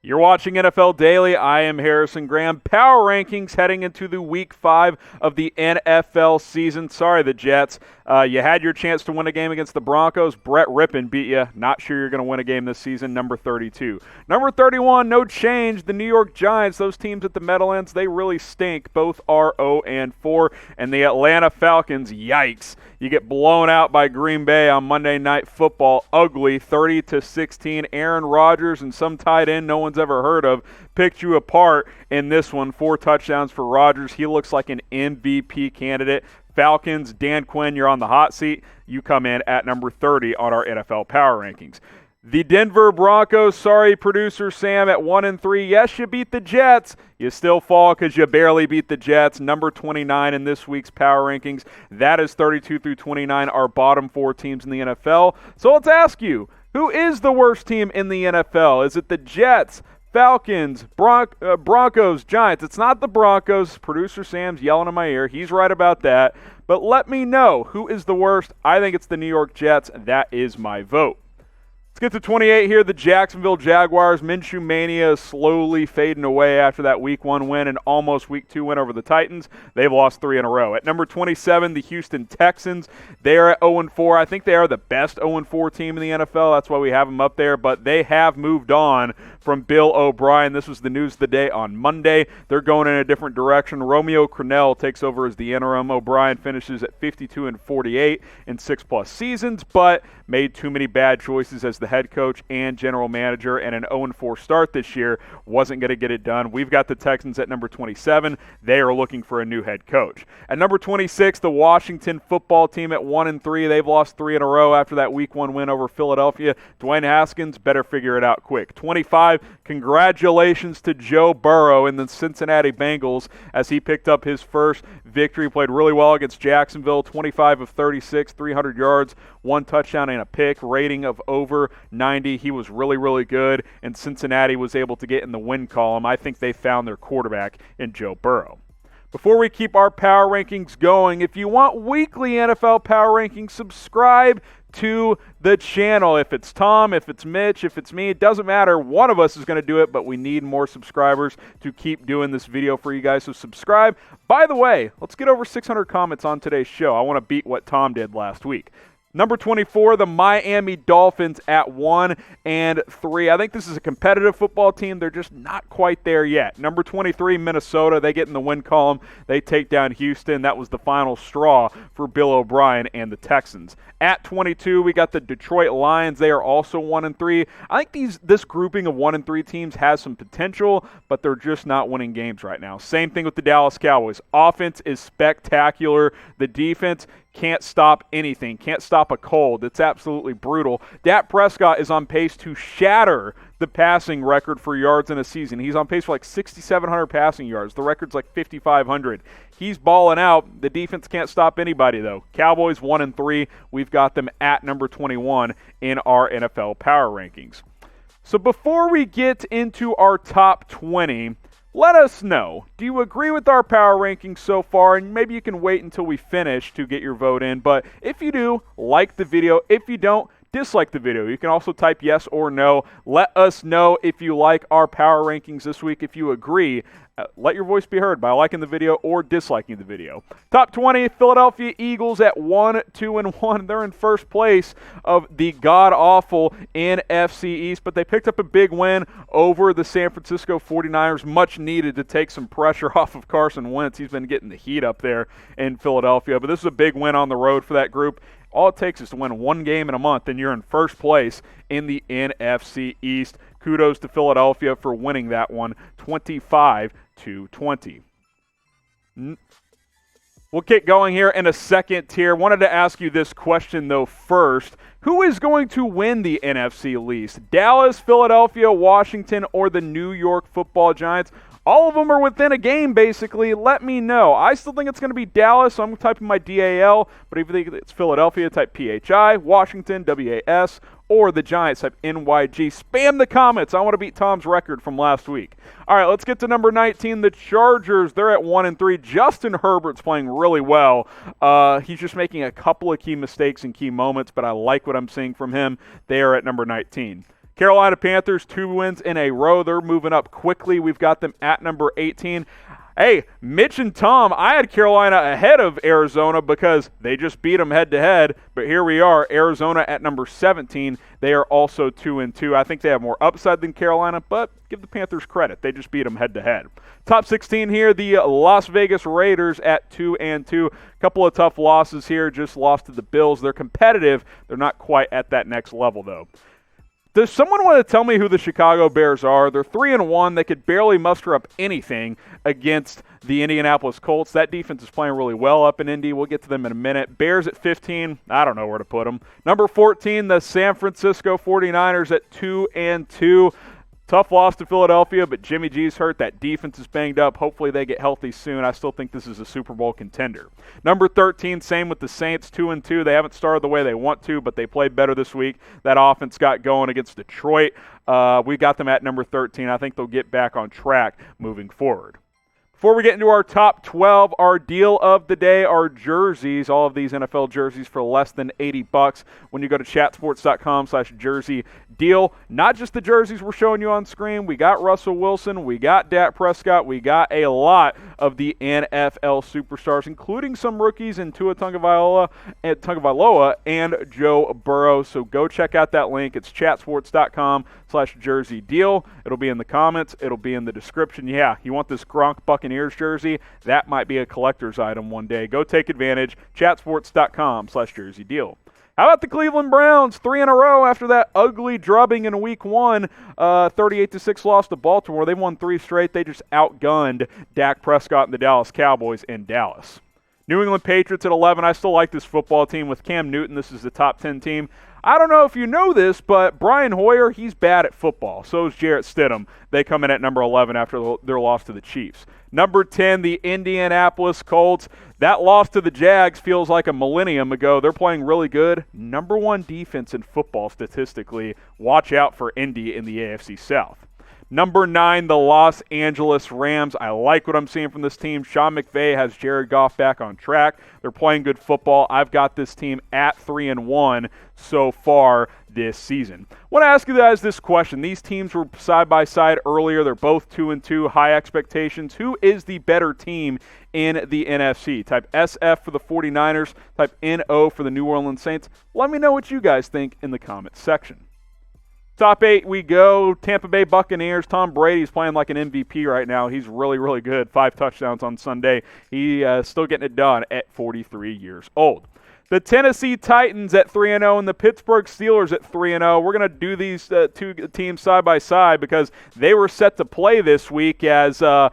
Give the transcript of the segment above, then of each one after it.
You're watching NFL Daily. I am Harrison Graham. Power rankings heading into the Week 5 of the NFL season. Sorry, the Jets. You had your chance to win a game against the Broncos. Brett Rippon beat you. Not sure you're going to win a game this season. Number 32. Number 31, no change. The New York Giants, those teams at the Meadowlands, they really stink. Both are 0-4. And the Atlanta Falcons, yikes. You get blown out by Green Bay on Monday Night Football. Ugly, 30-16. Aaron Rodgers and some tight end no one's ever heard of picked you apart in this one. 4 touchdowns for Rodgers. He looks like an MVP candidate. Falcons, Dan Quinn, you're on the hot seat. You come in at number 30 on our NFL Power Rankings. The Denver Broncos, sorry, producer Sam, at 1-3. Yes, you beat the Jets. You still fall because you barely beat the Jets. Number 29 in this week's Power Rankings. That is 32 through 29, our bottom 4 teams in the NFL. So let's ask you, who is the worst team in the NFL? Is it the Jets, Falcons, Broncos, Giants? It's not the Broncos. Producer Sam's yelling in my ear. He's right about that. But let me know, who is the worst? I think it's the New York Jets. That is my vote. Let's get to 28 here. The Jacksonville Jaguars. Minshew Mania is slowly fading away after that Week 1 win and almost Week 2 win over the Titans. They've lost 3 in a row. At number 27, the Houston Texans. They are at 0-4. I think they are the best 0-4 team in the NFL. That's why we have them up there. But they have moved on from Bill O'Brien. This was the news of the day on Monday. They're going in a different direction. Romeo Crennel takes over as the interim. O'Brien finishes at 52-48 in 6+ seasons, but made too many bad choices as the head coach and general manager, and an 0-4 start this year wasn't going to get it done. We've got the Texans at number 27. They are looking for a new head coach. At number 26, the Washington football team at 1-3. They've lost 3 in a row after that Week 1 win over Philadelphia. Dwayne Haskins better figure it out quick. 25, congratulations to Joe Burrow and the Cincinnati Bengals as he picked up his first victory. Played really well against Jacksonville. 25 of 36, 300 yards, 1 touchdown and a pick, rating of over 90. He was really, really good, and Cincinnati was able to get in the win column. I think they found their quarterback in Joe Burrow. Before we keep our power rankings going, if you want weekly NFL power rankings, subscribe to the channel. If it's Tom, if it's Mitch, if it's me, it doesn't matter. One of us is going to do it, but we need more subscribers to keep doing this video for you guys, so subscribe. By the way, let's get over 600 comments on today's show. I want to beat what Tom did last week. Number 24, the Miami Dolphins at 1-3. I think this is a competitive football team. They're just not quite there yet. Number 23, Minnesota. They get in the win column. They take down Houston. That was the final straw for Bill O'Brien and the Texans. At 22, we got the Detroit Lions. They are also 1-3. I think this grouping of 1-3 teams has some potential, but they're just not winning games right now. Same thing with the Dallas Cowboys. Offense is spectacular. The defense can't stop anything, can't stop a cold. It's absolutely brutal. Dak Prescott is on pace to shatter the passing record for yards in a season. He's on pace for like 6,700 passing yards. The record's like 5,500. He's balling out. The defense can't stop anybody, though. Cowboys 1-3. We've got them at number 21 in our NFL power rankings. So before we get into our top 20, let us know, do you agree with our power rankings so far? And maybe you can wait until we finish to get your vote in. But if you do, like the video. If you don't, dislike the video. You can also type yes or no. Let us know if you like our power rankings this week. If you agree, let your voice be heard by liking the video or disliking the video. Top 20, Philadelphia Eagles at 1-2-1. They're in first place of the god-awful NFC East, but they picked up a big win over the San Francisco 49ers, much needed to take some pressure off of Carson Wentz. He's been getting the heat up there in Philadelphia, but this is a big win on the road for that group. All it takes is to win one game in a month, and you're in first place in the NFC East. Kudos to Philadelphia for winning that one, 25-20. We'll get going here in a second tier. Wanted to ask you this question, though, first. Who is going to win the NFC East? Dallas, Philadelphia, Washington, or the New York Football Giants? All of them are within a game, basically. Let me know. I still think it's going to be Dallas, so I'm typing my DAL. But if you think it's Philadelphia, type PHI, Washington, WAS, or the Giants, type NYG. Spam the comments. I want to beat Tom's record from last week. All right, let's get to number 19, the Chargers. They're at 1-3. Justin Herbert's playing really well. He's just making a couple of key mistakes in key moments, but I like what I'm seeing from him. They are at number 19. Carolina Panthers, 2 wins in a row. They're moving up quickly. We've got them at number 18. Hey, Mitch and Tom, I had Carolina ahead of Arizona because they just beat them head-to-head. But here we are, Arizona at number 17. They are also 2-2. I think they have more upside than Carolina, but give the Panthers credit. They just beat them head-to-head. Top 16 here, the Las Vegas Raiders at 2-2. Couple of tough losses here, just lost to the Bills. They're competitive. They're not quite at that next level, though. Does someone want to tell me who the Chicago Bears are? They're 3-1. They could barely muster up anything against the Indianapolis Colts. That defense is playing really well up in Indy. We'll get to them in a minute. Bears at 15. I don't know where to put them. Number 14, the San Francisco 49ers at 2-2. Tough loss to Philadelphia, but Jimmy G's hurt. That defense is banged up. Hopefully they get healthy soon. I still think this is a Super Bowl contender. Number 13, same with the Saints, 2-2. They haven't started the way they want to, but they played better this week. That offense got going against Detroit. We got them at number 13. I think they'll get back on track moving forward. Before we get into our top 12, our deal of the day are jerseys. All of these NFL jerseys for less than $80 when you go to chatsports.com/jersey deal. Not just the jerseys we're showing you on screen. We got Russell Wilson. We got Dak Prescott. We got a lot of the NFL superstars, including some rookies in Tua Tagovailoa and Joe Burrow. So go check out that link. It's chatsports.com/jersey deal. It'll be in the comments. It'll be in the description. Yeah, you want this Gronk Buccaneers jersey? That might be a collector's item one day. Go take advantage. chatsports.com/jersey deal. How about the Cleveland Browns? 3 in a row after that ugly drubbing in week 1. 38-6 loss to Baltimore. They won 3 straight. They just outgunned Dak Prescott and the Dallas Cowboys in Dallas. New England Patriots at 11. I still like this football team with Cam Newton. This is the top 10 team. I don't know if you know this, but Brian Hoyer, he's bad at football. So is Jarrett Stidham. They come in at number 11 after their loss to the Chiefs. Number 10, the Indianapolis Colts. That loss to the Jags feels like a millennium ago. They're playing really good. Number 1 defense in football statistically. Watch out for Indy in the AFC South. Number 9, the Los Angeles Rams. I like what I'm seeing from this team. Sean McVay has Jared Goff back on track. They're playing good football. I've got this team at 3-1 so far this season. I want to ask you guys this question. These teams were side by side earlier. They're both 2-2, high expectations. Who is the better team in the NFC? Type SF for the 49ers, type NO for the New Orleans Saints. Let me know what you guys think in the comments section. Top 8 we go. Tampa Bay Buccaneers. Tom Brady's playing like an MVP right now. He's really, really good. 5 touchdowns on Sunday. He's still getting it done at 43 years old. The Tennessee Titans at 3-0 and the Pittsburgh Steelers at 3-0. We're going to do these 2 teams side by side because they were set to play this week as a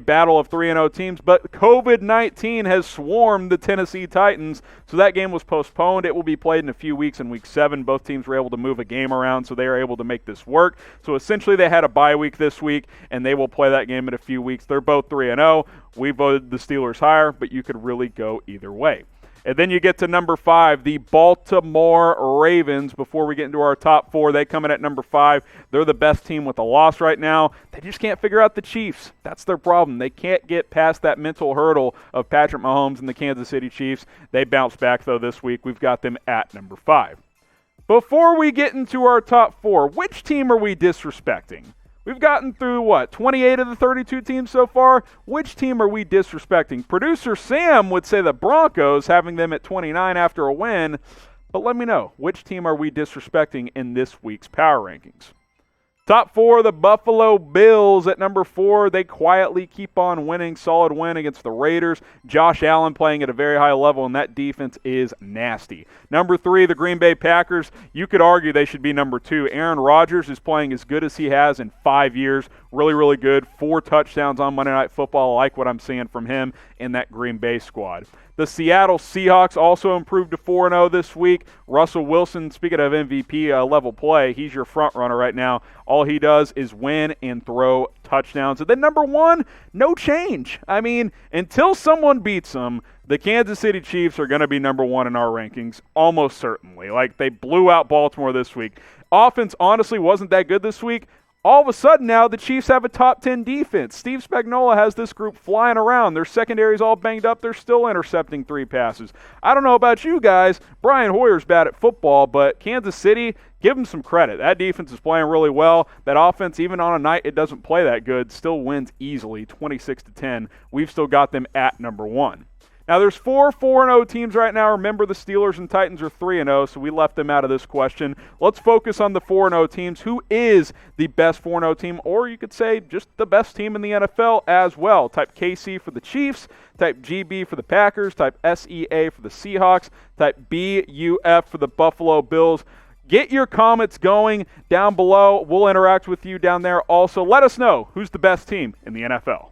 battle of 3-0 teams. But COVID-19 has swarmed the Tennessee Titans, so that game was postponed. It will be played in a few weeks in Week 7. Both teams were able to move a game around, so they were able to make this work. So essentially they had a bye week this week, and they will play that game in a few weeks. They're both 3-0. We voted the Steelers higher, but you could really go either way. And then you get to number 5, the Baltimore Ravens. Before we get into our top 4, they come in at number 5. They're the best team with a loss right now. They just can't figure out the Chiefs. That's their problem. They can't get past that mental hurdle of Patrick Mahomes and the Kansas City Chiefs. They bounced back, though, this week. We've got them at number 5. Before we get into our top 4, which team are we disrespecting? We've gotten through, 28 of the 32 teams so far? Which team are we disrespecting? Producer Sam would say the Broncos, having them at 29 after a win. But let me know, which team are we disrespecting in this week's Power Rankings? Top 4, the Buffalo Bills at number 4. They quietly keep on winning. Solid win against the Raiders. Josh Allen playing at a very high level, and that defense is nasty. Number 3, the Green Bay Packers. You could argue they should be number 2. Aaron Rodgers is playing as good as he has in 5 years. Really, really good. 4 touchdowns on Monday Night Football. I like what I'm seeing from him in that Green Bay squad. The Seattle Seahawks also improved to 4-0 this week. Russell Wilson, speaking of MVP level play, he's your front runner right now. All he does is win and throw touchdowns. And then number 1, no change. I mean, until someone beats them, the Kansas City Chiefs are going to be number 1 in our rankings, almost certainly. Like, they blew out Baltimore this week. Offense honestly wasn't that good this week. All of a sudden now, the Chiefs have a top 10 defense. Steve Spagnuolo has this group flying around. Their secondary's all banged up. They're still intercepting 3 passes. I don't know about you guys. Brian Hoyer's bad at football, but Kansas City, give them some credit. That defense is playing really well. That offense, even on a night it doesn't play that good, still wins easily, 26-10. We've still got them at number 1. Now, there's 4 4-0 teams right now. Remember, the Steelers and Titans are 3-0, so we left them out of this question. Let's focus on the 4-0 teams. Who is the best 4-0 team, or you could say just the best team in the NFL as well? Type KC for the Chiefs, type GB for the Packers, type SEA for the Seahawks, type BUF for the Buffalo Bills. Get your comments going down below. We'll interact with you down there. Also, let us know who's the best team in the NFL.